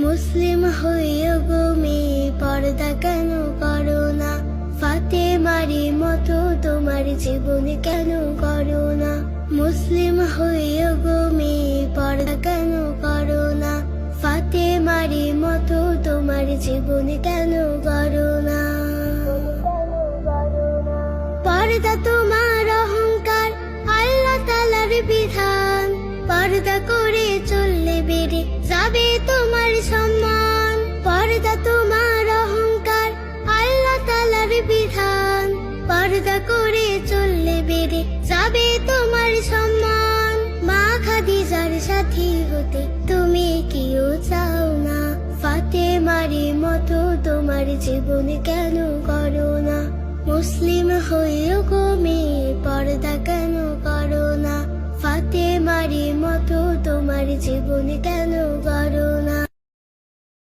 মুসলিম হইও গো মেয়ে পর্দা কেন করো না? ফাতেমারি মতো তোমার জীবন কেন করো না? মুসলিম হইও গো মেয়ে পর্দা কেন করো না? ফাতেমারি মতো তোমার জীবন কেন করো না? পর্দা তোমার অহংকার, আল্লাহ তাআলার বিধান। পর্দা করে চললে বেড়ে যাবে তোমার সম্মান। পর্দা তোমার অহংকার, আল্লাহ তাআলার বিধান। পর্দা করে চললে বেড়ে যাবে তোমার সম্মান। মা খাদিজার সাথী হতে তুমি কেউ চাও না? ফাতেমারি মতো তোমার জীবন কেন করো না? মুসলিম হইও গো মেয়ে পর্দা কেন করো না? ফাতেমারি মতো তোমার জীবন কেন করো না?